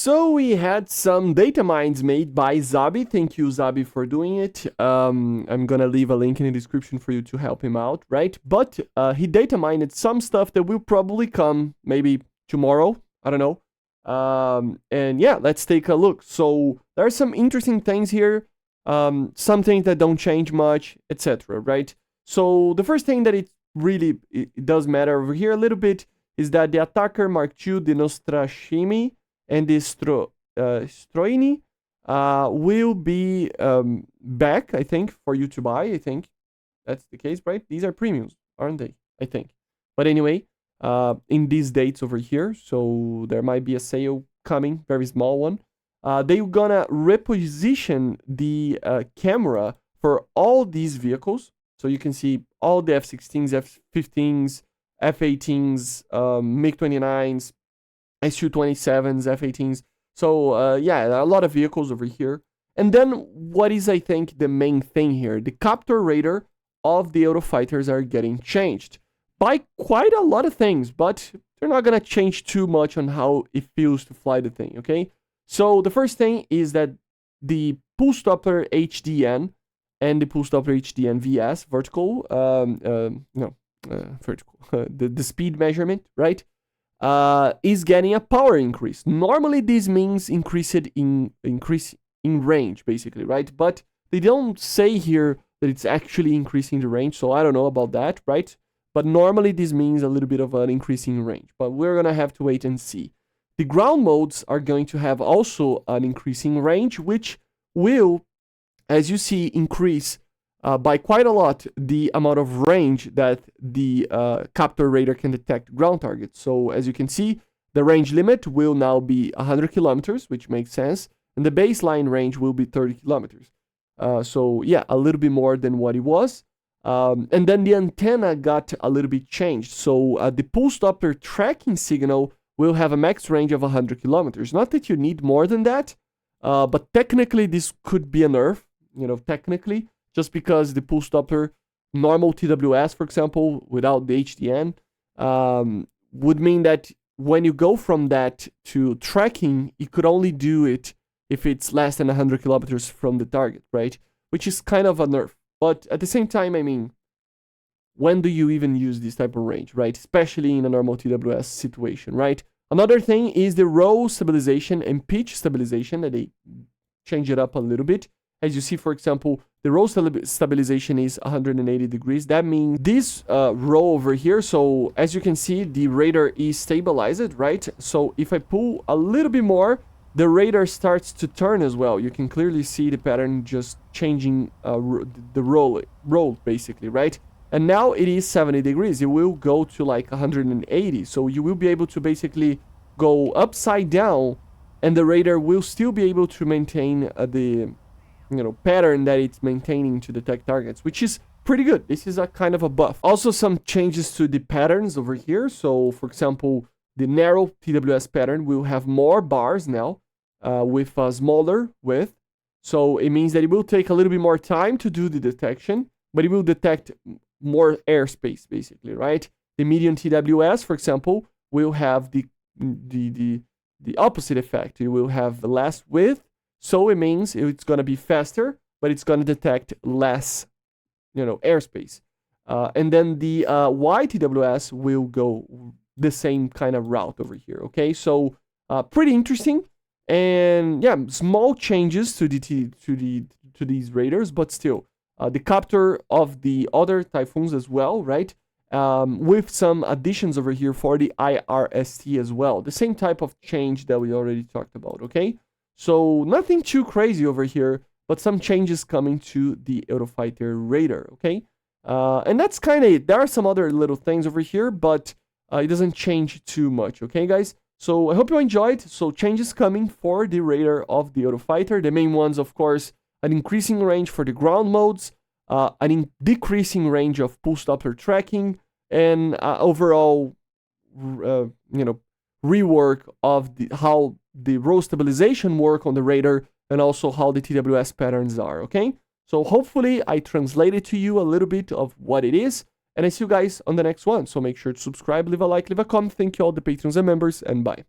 So we had some data mines made by Zabi. Thank you, Zabi, for doing it. I'm gonna leave a link in the description for you to help him out, right? But he data mined some stuff that will probably come maybe tomorrow. I don't know. And yeah, let's take a look. So there are some interesting things here. Some things that don't change much, etc. Right? So the first thing that it does matter over here a little bit is that the attacker Mark II, the Nostrashimi, and the Stroini will be back, I think, for you to buy. I think that's the case, right? These are premiums, aren't they? I think. But anyway, in these dates over here, so there might be a sale coming, very small one. They're gonna reposition the camera for all these vehicles. So you can see all the F-16s, F-15s, F-18s, MiG-29s, Su-27s, F-18s. So yeah, a lot of vehicles over here. And then what is, I think, the main thing here? The capture radar of the Eurofighters are getting changed by quite a lot of things, but they're not going to change too much on how it feels to fly the thing, okay? So the first thing is that the Pulse Doppler HDN and the Pulse Doppler HDN VS, vertical, vertical, the speed measurement, right? Is getting a power increase. Normally, this means increase in range, basically, right? But they don't say here that it's actually increasing the range, so I don't know about that, right? But normally, this means a little bit of an increasing range, but we're gonna have to wait and see. The ground modes are going to have also an increasing range, which will, as you see, increase by quite a lot the amount of range that the capture radar can detect ground targets. So as you can see, the range limit will now be 100 kilometers, which makes sense, and the baseline range will be 30 kilometers. So yeah, a little bit more than what it was. And then the antenna got a little bit changed. So the Pulse Doppler tracking signal will have a max range of 100 kilometers. Not that you need more than that, but technically this could be a nerf, technically, just because the Pulse Doppler, normal TWS, for example, without the HDN, would mean that when you go from that to tracking, you could only do it if it's less than 100 kilometers from the target, right? Which is kind of a nerf. But at the same time, I mean, when do you even use this type of range, right? Especially in a normal TWS situation, right? Another thing is the roll stabilization and pitch stabilization, that they change it up a little bit. As you see, for example, the roll stabilization is 180 degrees. That means this roll over here, so as you can see, the radar is stabilized, right? So if I pull a little bit more, the radar starts to turn as well. You can clearly see the pattern just changing the roll, basically, right? And now it is 70 degrees. It will go to like 180. So you will be able to basically go upside down, and the radar will still be able to maintain the pattern that it's maintaining to detect targets, which is pretty good. This is a kind of a buff. Also, some changes to the patterns over here. So, for example, the narrow TWS pattern will have more bars now with a smaller width. So it means that it will take a little bit more time to do the detection, but it will detect more airspace, basically, right? The medium TWS, for example, will have the opposite effect. It will have less width, so it means it's going to be faster, but it's going to detect less, airspace. And then the YTWS will go the same kind of route over here, okay? So pretty interesting, and yeah, small changes to these radars, but still. The capture of the other Typhoons as well, right? With some additions over here for the IRST as well. The same type of change that we already talked about, okay? So nothing too crazy over here, but some changes coming to the Eurofighter radar, okay? And that's kind of it. There are some other little things over here, but it doesn't change too much, okay, guys? So I hope you enjoyed. So changes coming for the radar of the Eurofighter. The main ones, of course, an increasing range for the ground modes, decreasing range of Pulse Doppler tracking, and overall, rework of how the roll stabilization work on the radar, and also how the TWS patterns are, okay? So hopefully I translated to you a little bit of what it is, and I see you guys on the next one. So make sure to subscribe, leave a like, leave a comment. Thank you all the patrons and members, and bye.